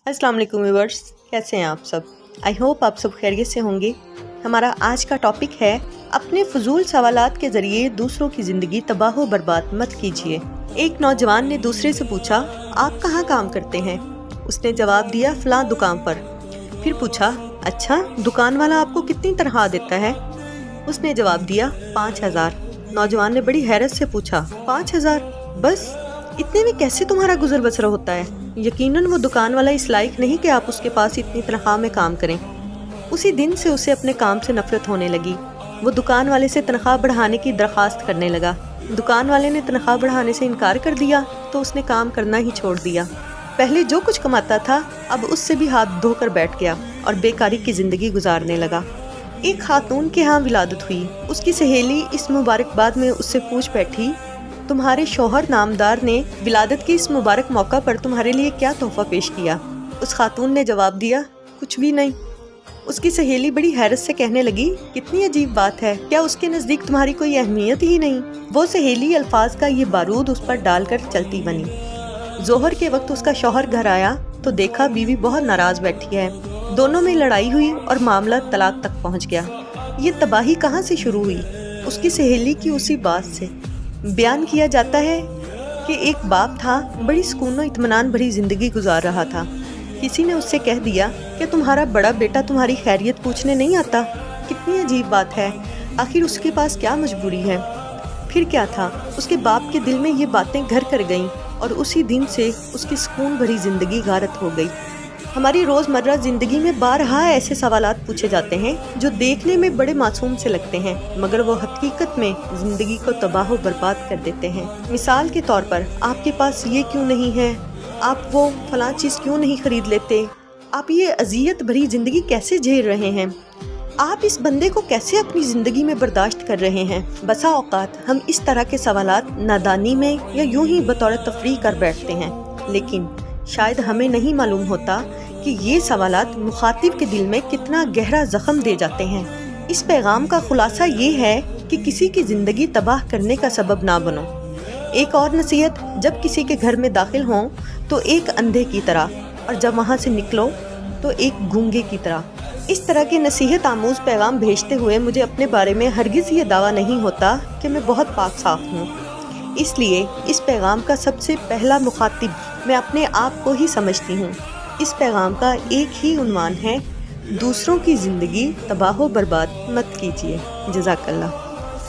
अस्सलाम वालेकुम व्यूअर्स, कैसे हैं आप सब। आई होप आप सब खैरियत से होंगे। हमारा आज का टॉपिक है अपने फजूल सवालात के ज़रिए दूसरों की ज़िंदगी तबाह व बर्बाद मत कीजिए। एक नौजवान ने दूसरे से पूछा, आप कहाँ काम करते हैं? उसने जवाब दिया, फ़लाँ दुकान पर। फिर पूछा, अच्छा, दुकान वाला आपको कितनी तनख्वाह देता है? उसने जवाब दिया, 5,000। नौजवान ने बड़ी हैरत से पूछा, 5,000 बस? इतने में कैसे तुम्हारा गुजर बसर होता है? यकीनन वो दुकान वाला इस लायक नहीं कि आप उसके पास इतनी तनख्वाह में काम करें। उसी दिन से उसे अपने काम से नफरत होने लगी। वो दुकान वाले से तनख्वाह बढ़ाने की दरख्वास्त करने लगा। दुकान वाले ने तनख्वाह बढ़ाने से इनकार कर दिया तो उसने काम करना ही छोड़ दिया। पहले जो कुछ कमाता था अब उससे भी हाथ धोकर बैठ गया और बेकारी की ज़िंदगी गुजारने लगा। एक खातून के यहाँ विलादत हुई। उसकी सहेली इस मुबारकबाद में उससे पूछ बैठी, तुम्हारे शौहर नामदार ने विलादत के इस मुबारक मौका पर तुम्हारे लिए क्या तोहफा पेश किया? उस खातून ने जवाब दिया, कुछ भी नहीं। उसकी सहेली बड़ी हैरत से कहने लगी, कितनी अजीब बात है, क्या उसके नज़दीक तुम्हारी कोई अहमियत ही नहीं? वो सहेली अल्फाज का ये बारूद उस पर डालकर चलती बनी। जोहर के वक्त उसका शौहर घर आया तो देखा बीवी बहुत नाराज़ बैठी है। दोनों में लड़ाई हुई और मामला तलाक तक पहुँच गया। ये तबाही कहाँ से शुरू हुई? उसकी सहेली की उसी बात से। बयान किया जाता है कि एक बाप था, बड़ी सुकून और इत्मीनान भरी ज़िंदगी गुजार रहा था। किसी ने उससे कह दिया कि तुम्हारा बड़ा बेटा तुम्हारी खैरियत पूछने नहीं आता। कितनी अजीब बात है, आखिर उसके पास क्या मजबूरी है? फिर क्या था, उसके बाप के दिल में ये बातें घर कर गईं और उसी दिन से उसकी सुकून भरी ज़िंदगी गारत हो गई। हमारी रोज़मर्रा ज़िंदगी में बारहा ऐसे सवालात पूछे जाते हैं जो देखने में बड़े मासूम से लगते हैं, मगर वो हकीकत में ज़िंदगी को तबाह व बर्बाद कर देते हैं। मिसाल के तौर पर, आपके पास ये क्यों नहीं है? आप वो फलां चीज़ क्यों नहीं खरीद लेते? आप ये अजियत भरी ज़िंदगी कैसे झेल रहे हैं? आप इस बंदे को कैसे अपनी ज़िंदगी में बर्दाश्त कर रहे हैं? बसा औकात हम इस तरह के सवालात नादानी में या यूं ही बतौर तफरीह कर बैठते हैं, लेकिन शायद हमें नहीं मालूम होता कि ये सवालात मुखातिब के दिल में कितना गहरा ज़ख्म दे जाते हैं। इस पैगाम का खुलासा ये है कि किसी की ज़िंदगी तबाह करने का सबब ना बनो। एक और नसीहत, जब किसी के घर में दाखिल हों तो एक अंधे की तरह, और जब वहाँ से निकलो तो एक गूंगे की तरह। इस तरह के नसीहत आमूज़ पैगाम भेजते हुए मुझे अपने बारे में हरगिज़ ये दावा नहीं होता कि मैं बहुत पाक साफ हूँ। इसलिए इस पैगाम का सबसे पहला मुखातिब मैं अपने आप को ही समझती हूँ। इस पैगाम का एक ही उन्वान है, दूसरों की ज़िंदगी तबाह व बर्बाद मत कीजिए। जज़ाकल्लाह।